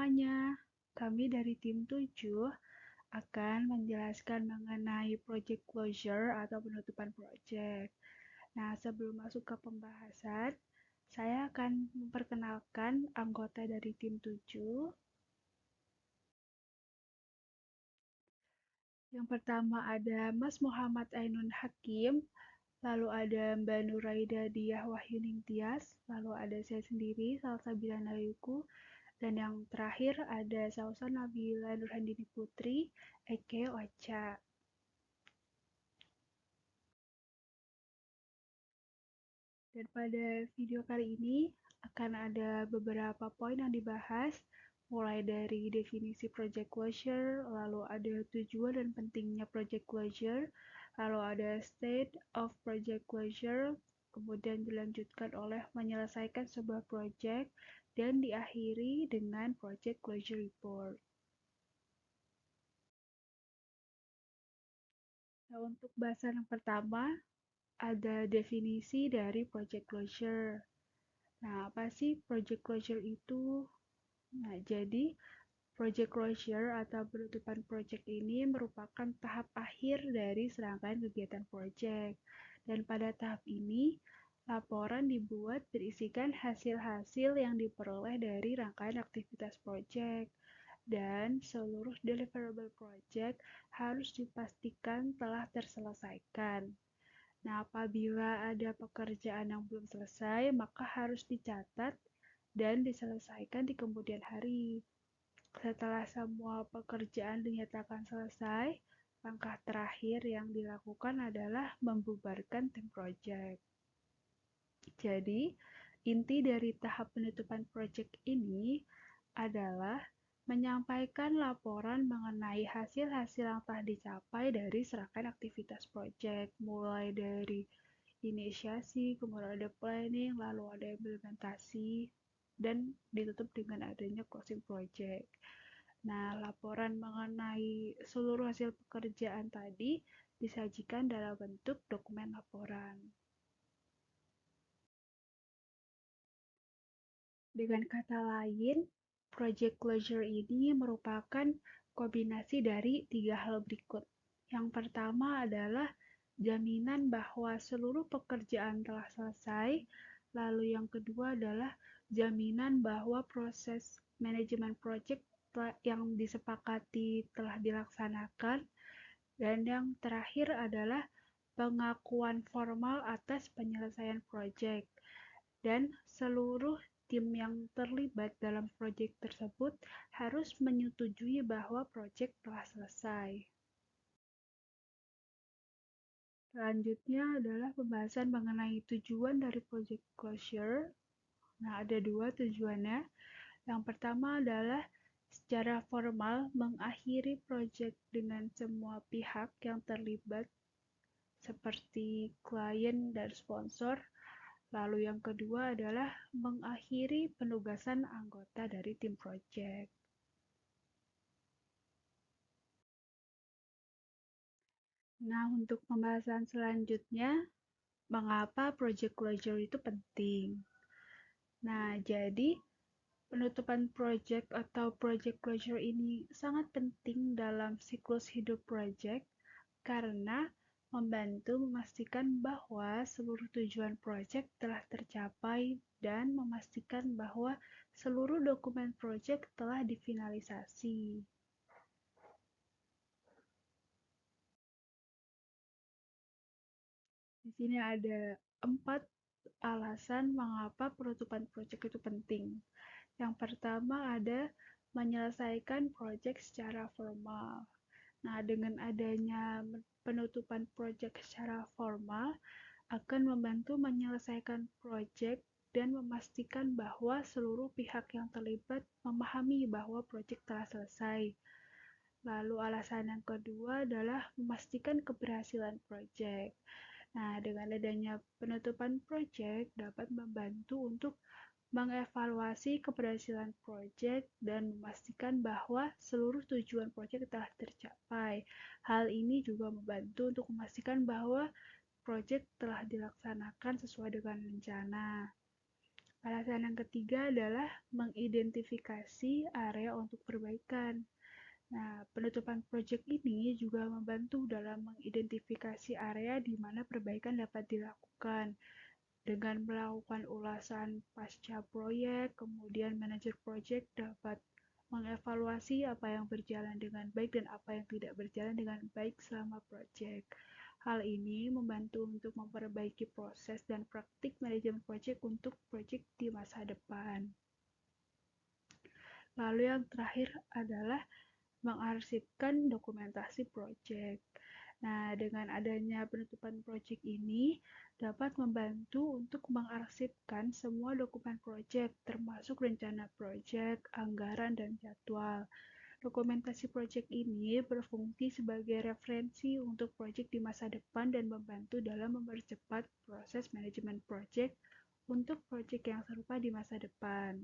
semuanya, kami dari tim 7 akan menjelaskan mengenai project closure atau penutupan project. Nah, sebelum masuk ke pembahasan, saya akan memperkenalkan anggota dari tim 7. Yang pertama ada Mas Muhammad Ainun Hakim, lalu ada Mbak Nuraida Diah Wahyuning Tias, lalu ada saya sendiri, Salsabila Nayuku, dan yang terakhir ada Sausa Nabila Nurhandini Putri, Eke Ocha. Dan pada video kali ini akan ada beberapa poin yang dibahas, mulai dari definisi project closure, lalu ada tujuan dan pentingnya project closure, lalu ada state of project closure, kemudian dilanjutkan oleh menyelesaikan sebuah project, dan diakhiri dengan project closure report. Nah, untuk bahasan yang pertama, ada definisi dari project closure. Nah, apa sih project closure itu? Nah, jadi project closure atau penutupan project ini merupakan tahap akhir dari serangkaian kegiatan project. Dan pada tahap ini, laporan dibuat berisikan hasil-hasil yang diperoleh dari rangkaian aktivitas project. Dan seluruh deliverable project harus dipastikan telah terselesaikan. Nah, apabila ada pekerjaan yang belum selesai, maka harus dicatat dan diselesaikan di kemudian hari. Setelah semua pekerjaan dinyatakan selesai, langkah terakhir yang dilakukan adalah membubarkan tim project. Jadi, inti dari tahap penutupan project ini adalah menyampaikan laporan mengenai hasil-hasil yang telah dicapai dari serangkaian aktivitas project, mulai dari inisiasi, kemudian ada planning, lalu ada implementasi, dan ditutup dengan adanya closing project. Nah, laporan mengenai seluruh hasil pekerjaan tadi disajikan dalam bentuk dokumen laporan. Dengan kata lain, project closure ini merupakan kombinasi dari 3 hal berikut. Yang pertama adalah jaminan bahwa seluruh pekerjaan telah selesai, lalu yang kedua adalah jaminan bahwa proses manajemen project yang disepakati telah dilaksanakan, dan yang terakhir adalah pengakuan formal atas penyelesaian project. Dan seluruh tim yang terlibat dalam proyek tersebut harus menyetujui bahwa proyek telah selesai. Selanjutnya adalah pembahasan mengenai tujuan dari project closure. Nah, ada 2 tujuannya. Yang pertama adalah secara formal mengakhiri proyek dengan semua pihak yang terlibat seperti klien dan sponsor. Lalu yang kedua adalah mengakhiri penugasan anggota dari tim project. Nah, untuk pembahasan selanjutnya, mengapa project closure itu penting? Nah, jadi penutupan project atau project closure ini sangat penting dalam siklus hidup project karena membantu memastikan bahwa seluruh tujuan project telah tercapai dan memastikan bahwa seluruh dokumen project telah difinalisasi. Di sini ada 4 alasan mengapa penutupan project itu penting. Yang pertama ada menyelesaikan project secara formal. Nah, dengan adanya penutupan project secara formal akan membantu menyelesaikan project dan memastikan bahwa seluruh pihak yang terlibat memahami bahwa project telah selesai. Lalu alasan yang kedua adalah memastikan keberhasilan project. Nah, dengan adanya penutupan project dapat membantu untuk mengevaluasi keberhasilan project dan memastikan bahwa seluruh tujuan project telah tercapai. Hal ini juga membantu untuk memastikan bahwa project telah dilaksanakan sesuai dengan rencana. Alasan yang ketiga adalah mengidentifikasi area untuk perbaikan. Nah, penutupan proyek ini juga membantu dalam mengidentifikasi area di mana perbaikan dapat dilakukan. Dengan melakukan ulasan pasca proyek, kemudian manajer proyek dapat mengevaluasi apa yang berjalan dengan baik dan apa yang tidak berjalan dengan baik selama proyek. Hal ini membantu untuk memperbaiki proses dan praktik manajemen proyek untuk proyek di masa depan. Lalu yang terakhir adalah mengarsipkan dokumentasi proyek. Nah, dengan adanya penutupan proyek ini dapat membantu untuk mengarsipkan semua dokumen proyek, termasuk rencana proyek, anggaran, dan jadwal. Dokumentasi proyek ini berfungsi sebagai referensi untuk proyek di masa depan dan membantu dalam mempercepat proses manajemen proyek untuk proyek yang serupa di masa depan.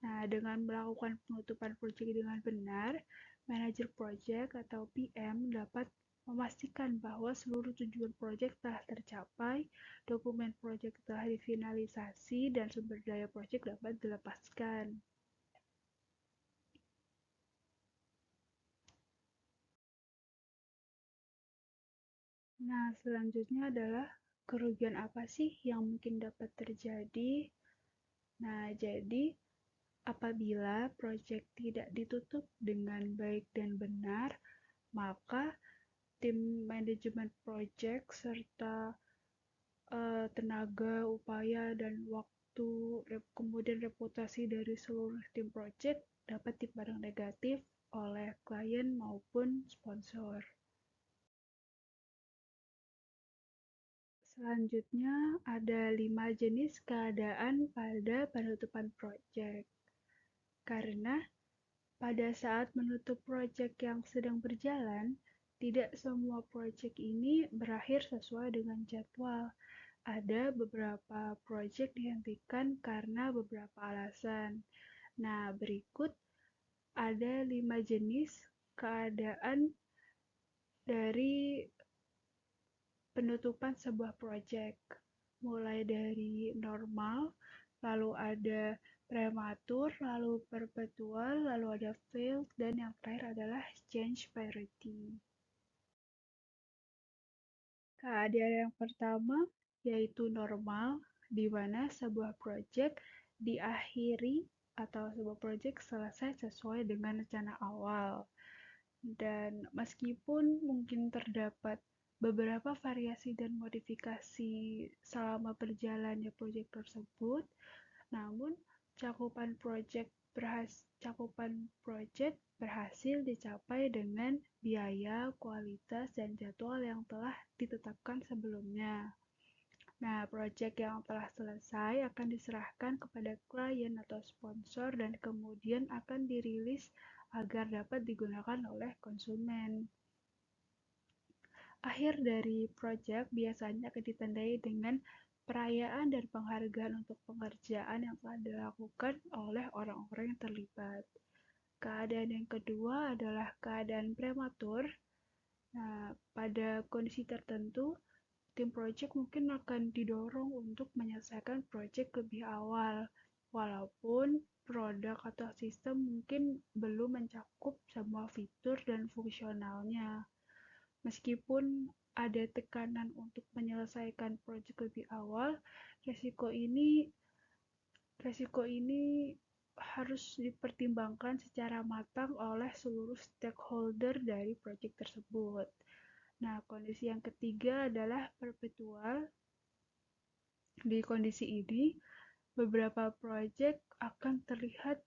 Nah, dengan melakukan penutupan proyek dengan benar, manajer proyek atau PM dapat memastikan bahwa seluruh tujuan proyek telah tercapai, dokumen proyek telah difinalisasi, dan sumber daya proyek dapat dilepaskan. Nah, selanjutnya adalah kerugian apa sih yang mungkin dapat terjadi? Nah, jadi apabila proyek tidak ditutup dengan baik dan benar, maka tim manajemen proyek serta tenaga, upaya, dan waktu, kemudian reputasi dari seluruh tim proyek dapat dipandang negatif oleh klien maupun sponsor. Selanjutnya, ada 5 jenis keadaan pada penutupan proyek. Karena pada saat menutup proyek yang sedang berjalan, tidak semua proyek ini berakhir sesuai dengan jadwal. Ada beberapa proyek dihentikan karena beberapa alasan. Nah, berikut ada 5 jenis keadaan dari penutupan sebuah proyek, mulai dari normal, lalu ada prematur, lalu perpetual, lalu ada failed, dan yang terakhir adalah change priority. Keadaan yang pertama yaitu normal, di mana sebuah proyek diakhiri atau sebuah proyek selesai sesuai dengan rencana awal. Dan meskipun mungkin terdapat beberapa variasi dan modifikasi selama berjalannya proyek tersebut, namun cakupan proyek berhasil dicapai dengan biaya, kualitas, dan jadwal yang telah ditetapkan sebelumnya. Nah, proyek yang telah selesai akan diserahkan kepada klien atau sponsor dan kemudian akan dirilis agar dapat digunakan oleh konsumen. Akhir dari proyek biasanya akan ditandai dengan perayaan dan penghargaan untuk pengerjaan yang telah dilakukan oleh orang-orang yang terlibat. Keadaan yang kedua adalah keadaan prematur. Nah, pada kondisi tertentu, tim proyek mungkin akan didorong untuk menyelesaikan proyek lebih awal, walaupun produk atau sistem mungkin belum mencakup semua fitur dan fungsionalnya. Meskipun ada tekanan untuk menyelesaikan proyek lebih awal, resiko ini harus dipertimbangkan secara matang oleh seluruh stakeholder dari proyek tersebut. Nah, kondisi yang ketiga adalah perpetual. Di kondisi ini, beberapa proyek akan terlihat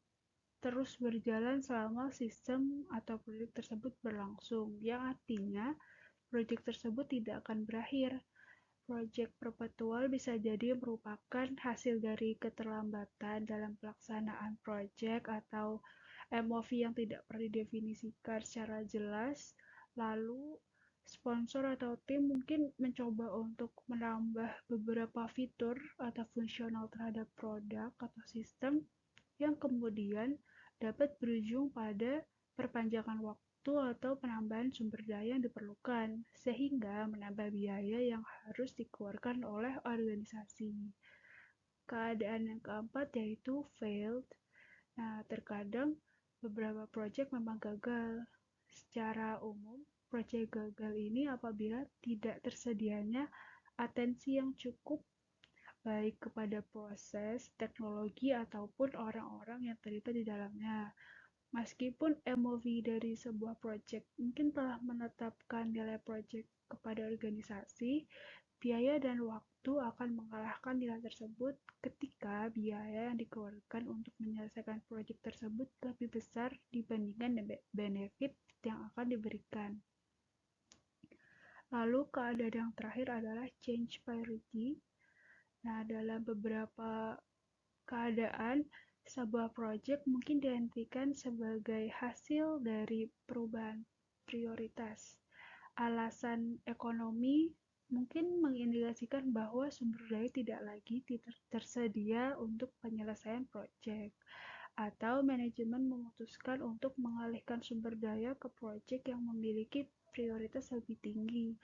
terus berjalan selama sistem atau proyek tersebut berlangsung, yang artinya proyek tersebut tidak akan berakhir. Proyek perpetual bisa jadi merupakan hasil dari keterlambatan dalam pelaksanaan proyek atau MOV yang tidak pernah didefinisikan secara jelas, lalu sponsor atau tim mungkin mencoba untuk menambah beberapa fitur atau fungsional terhadap produk atau sistem yang kemudian dapat berujung pada perpanjangan waktu atau penambahan sumber daya yang diperlukan, sehingga menambah biaya yang harus dikeluarkan oleh organisasi. keadaan yang keempat yaitu failed. Nah, terkadang beberapa proyek memang gagal. Secara umum, proyek gagal ini apabila tidak tersedianya atensi yang cukup baik kepada proses, teknologi, ataupun orang-orang yang terlibat di dalamnya. Meskipun MOV dari sebuah proyek mungkin telah menetapkan nilai proyek kepada organisasi, biaya dan waktu akan mengalahkan nilai tersebut ketika biaya yang dikeluarkan untuk menyelesaikan proyek tersebut lebih besar dibandingkan benefit yang akan diberikan. Lalu keadaan yang terakhir adalah change priority. Nah, dalam beberapa keadaan, sebuah proyek mungkin dihentikan sebagai hasil dari perubahan prioritas. Alasan ekonomi mungkin mengindikasikan bahwa sumber daya tidak lagi tersedia untuk penyelesaian proyek, atau manajemen memutuskan untuk mengalihkan sumber daya ke proyek yang memiliki prioritas lebih tinggi.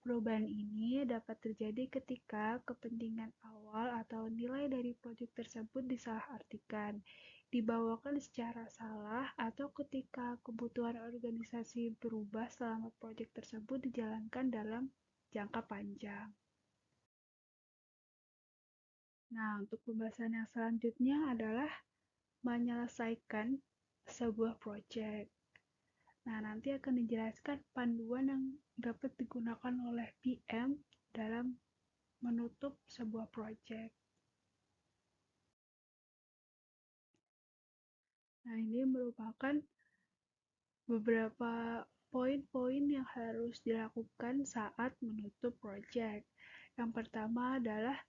Perubahan ini dapat terjadi ketika kepentingan awal atau nilai dari proyek tersebut disalahartikan, dibawakan secara salah, atau ketika kebutuhan organisasi berubah selama proyek tersebut dijalankan dalam jangka panjang. Nah, untuk pembahasan yang selanjutnya adalah menyelesaikan sebuah proyek. Nah, nanti akan dijelaskan panduan yang dapat digunakan oleh PM dalam menutup sebuah proyek. Nah, ini merupakan beberapa poin-poin yang harus dilakukan saat menutup proyek. Yang pertama adalah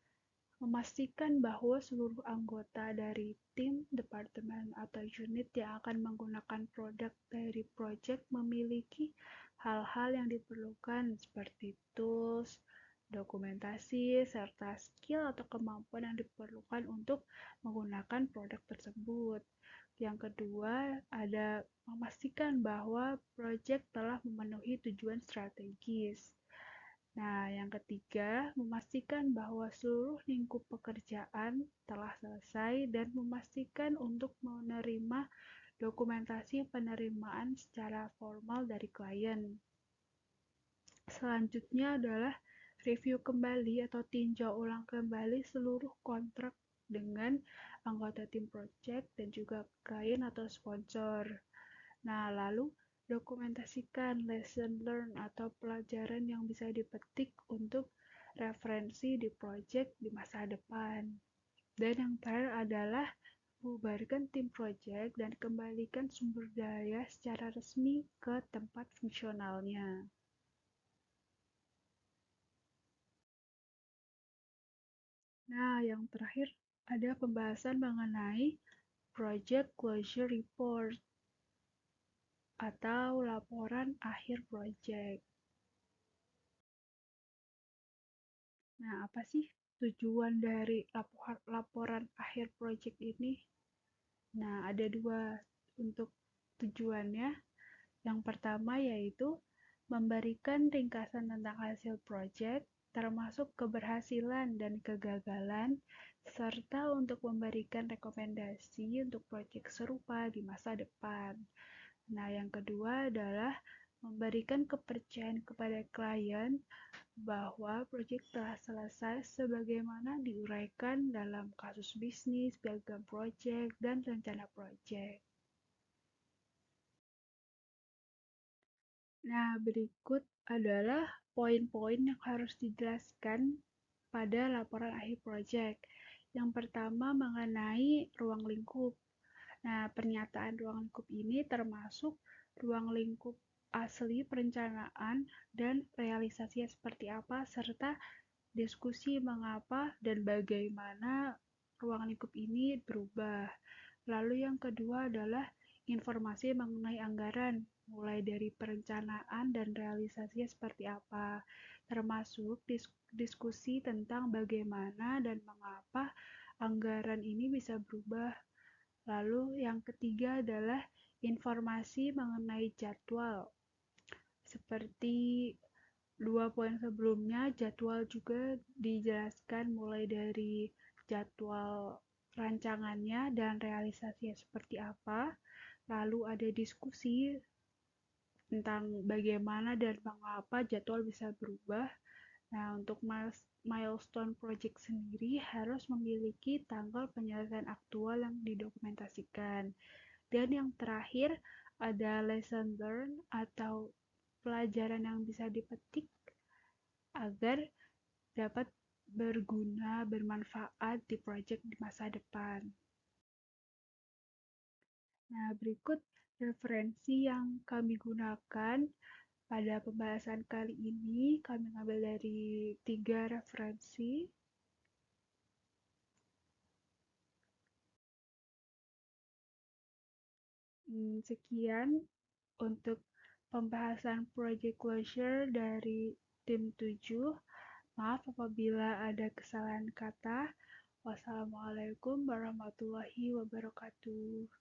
memastikan bahwa seluruh anggota dari tim, departemen, atau unit yang akan menggunakan produk dari proyek memiliki hal-hal yang diperlukan seperti tools, dokumentasi, serta skill atau kemampuan yang diperlukan untuk menggunakan produk tersebut. Yang kedua, ada memastikan bahwa proyek telah memenuhi tujuan strategis. Nah, yang ketiga, memastikan bahwa seluruh lingkup pekerjaan telah selesai dan memastikan untuk menerima dokumentasi penerimaan secara formal dari klien. Selanjutnya adalah review kembali atau tinjau ulang kembali seluruh kontrak dengan anggota tim project dan juga klien atau sponsor. Nah, lalu dokumentasikan lesson learned atau pelajaran yang bisa dipetik untuk referensi di project di masa depan. Dan yang terakhir adalah bubarkan tim project dan kembalikan sumber daya secara resmi ke tempat fungsionalnya. Nah, yang terakhir ada pembahasan mengenai Project Closure Report atau laporan akhir project. Nah, apa sih tujuan dari laporan akhir project ini? Nah, ada dua untuk tujuannya. Yang pertama yaitu memberikan ringkasan tentang hasil project, termasuk keberhasilan dan kegagalan, serta untuk memberikan rekomendasi untuk proyek serupa di masa depan. Nah, yang kedua adalah memberikan kepercayaan kepada klien bahwa proyek telah selesai sebagaimana diuraikan dalam kasus bisnis, piagam proyek, dan rencana proyek. Nah, berikut adalah poin-poin yang harus dijelaskan pada laporan akhir proyek. Yang pertama mengenai ruang lingkup. Nah, pernyataan ruang lingkup ini termasuk ruang lingkup asli perencanaan dan realisasinya seperti apa, serta diskusi mengapa dan bagaimana ruang lingkup ini berubah. Lalu yang kedua adalah informasi mengenai anggaran, mulai dari perencanaan dan realisasinya seperti apa, termasuk diskusi tentang bagaimana dan mengapa anggaran ini bisa berubah. Lalu yang ketiga adalah informasi mengenai jadwal. Seperti dua poin sebelumnya, jadwal juga dijelaskan mulai dari jadwal rancangannya dan realisasinya seperti apa. Lalu ada diskusi tentang bagaimana dan mengapa jadwal bisa berubah. Nah, untuk milestone project sendiri harus memiliki tanggal penyelesaian aktual yang didokumentasikan. Dan yang terakhir ada lesson learned atau pelajaran yang bisa dipetik agar dapat berguna, bermanfaat di project di masa depan. Nah, berikut referensi yang kami gunakan pada pembahasan kali ini. Kami ambil dari 3 referensi. Sekian untuk pembahasan project closure dari tim 7. Maaf apabila ada kesalahan kata. Wassalamualaikum warahmatullahi wabarakatuh.